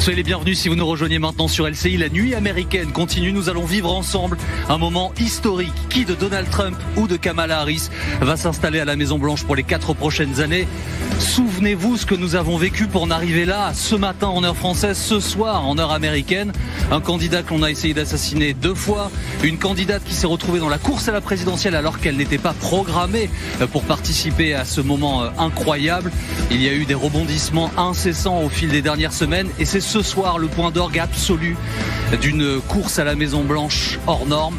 Soyez les bienvenus si vous nous rejoignez maintenant sur LCI. La nuit américaine continue. Nous allons vivre ensemble un moment historique. Qui de Donald Trump ou de Kamala Harris va s'installer à la Maison Blanche pour les 4 prochaines années? Souvenez-vous ce que nous avons vécu pour en arriver là, ce matin en heure française, ce soir en heure américaine. Un candidat que l'on a essayé d'assassiner 2 fois. Une candidate qui s'est retrouvée dans la course à la présidentielle alors qu'elle n'était pas programmée pour participer à ce moment incroyable. Il y a eu des rebondissements incessants au fil des dernières semaines et c'est ce soir le point d'orgue absolu d'une course à la Maison Blanche hors norme.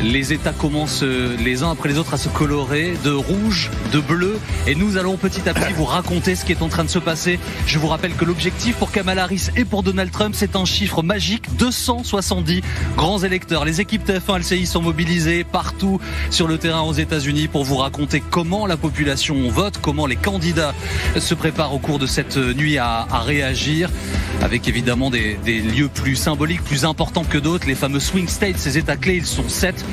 Les États commencent les uns après les autres à se colorer de rouge, de bleu et nous allons petit à petit vous raconter ce qui est en train de se passer. Je vous rappelle que l'objectif pour Kamala Harris et pour Donald Trump, c'est un chiffre magique, 270 grands électeurs. Les équipes TF1 LCI sont mobilisées partout sur le terrain aux États-Unis pour vous raconter comment la population vote, comment les candidats se préparent au cours de cette nuit à réagir, avec évidemment des lieux plus symboliques, plus importants que d'autres, les fameux swing states, ces États clés, ils sont 7.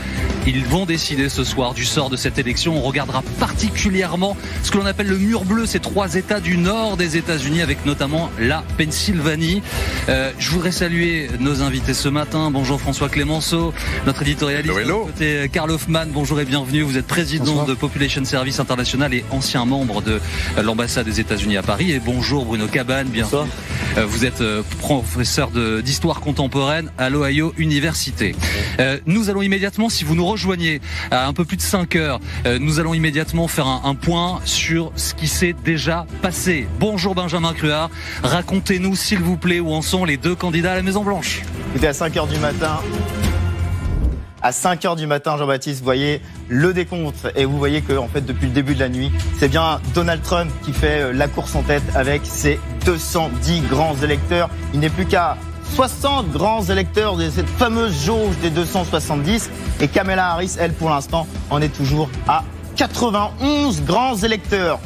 Ils vont décider ce soir du sort de cette élection. On regardera particulièrement ce que l'on appelle le mur bleu, ces 3 États du nord des États-Unis, avec notamment la Pennsylvanie. Je voudrais saluer nos invités ce matin. Bonjour François Clémenceau, notre éditorialiste. Hello. Côté Karl Hoffman, bonjour et bienvenue. Vous êtes président de Population Service International et ancien membre de l'ambassade des États-Unis à Paris. Et bonjour Bruno Cabane, bienvenue. Vous êtes professeur d'histoire contemporaine à l'Ohio Université. Nous allons immédiatement, si vous nous rejoignez à un peu plus de 5 heures, nous allons immédiatement faire un point sur ce qui s'est déjà passé. Bonjour Benjamin Cruard, racontez-nous s'il vous plaît où en sont les 2 candidats à la Maison Blanche. Écoutez, à 5 heures du matin... À 5 heures du matin, Jean-Baptiste, vous voyez le décompte et vous voyez que, en fait, depuis le début de la nuit, c'est bien Donald Trump qui fait la course en tête avec ses 210 grands électeurs. Il n'est plus qu'à 60 grands électeurs de cette fameuse jauge des 270 et Kamala Harris, elle, pour l'instant, en est toujours à 91 grands électeurs.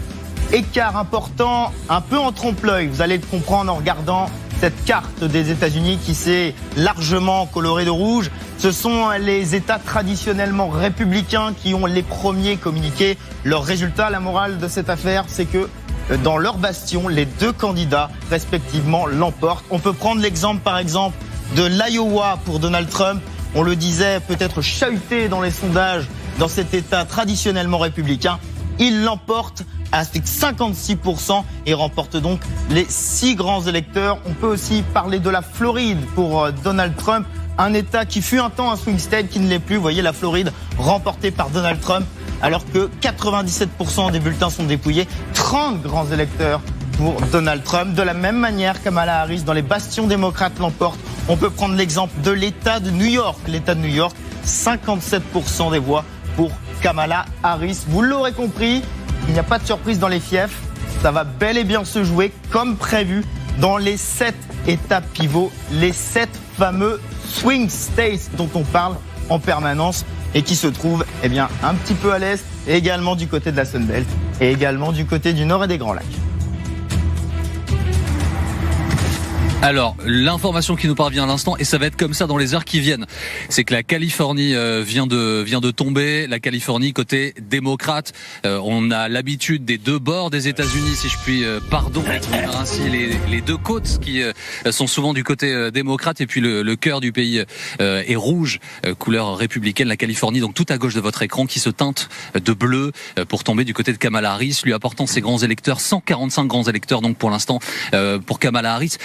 Écart important, un peu en trompe-l'œil, vous allez le comprendre en regardant cette carte des États-Unis qui s'est largement colorée de rouge. Ce sont les États traditionnellement républicains qui ont les premiers communiqué leurs résultats. La morale de cette affaire, c'est que dans leur bastion, les 2 candidats respectivement l'emportent. On peut prendre l'exemple par exemple de l'Iowa pour Donald Trump. On le disait, peut-être chahuté dans les sondages dans cet État traditionnellement républicain. Il l'emporte avec 56% et remporte donc les 6 grands électeurs. On peut aussi parler de la Floride pour Donald Trump, un État qui fut un temps un swing state, qui ne l'est plus. Vous voyez la Floride remportée par Donald Trump, alors que 97% des bulletins sont dépouillés. 30 grands électeurs pour Donald Trump. De la même manière, Kamala Harris, dans les bastions démocrates, l'emporte. On peut prendre l'exemple de l'État de New York. L'État de New York, 57% des voix pour Kamala Harris. Vous l'aurez compris, il n'y a pas de surprise dans les fiefs. Ça va bel et bien se jouer comme prévu dans les 7 États pivots, les 7 fameux swing states dont on parle en permanence et qui se trouvent un petit peu à l'est, et également du côté de la Sunbelt et également du côté du nord et des Grands Lacs. Alors, l'information qui nous parvient à l'instant, et ça va être comme ça dans les heures qui viennent, c'est que la Californie vient de tomber. La Californie côté démocrate. On a l'habitude des 2 bords des États-Unis, si je puis exprimer ainsi, les 2 côtes qui sont souvent du côté démocrate, et puis le cœur du pays est rouge, couleur républicaine. La Californie, donc tout à gauche de votre écran, qui se teinte de bleu pour tomber du côté de Kamala Harris, lui apportant ses grands électeurs, 145 grands électeurs donc pour l'instant pour Kamala Harris.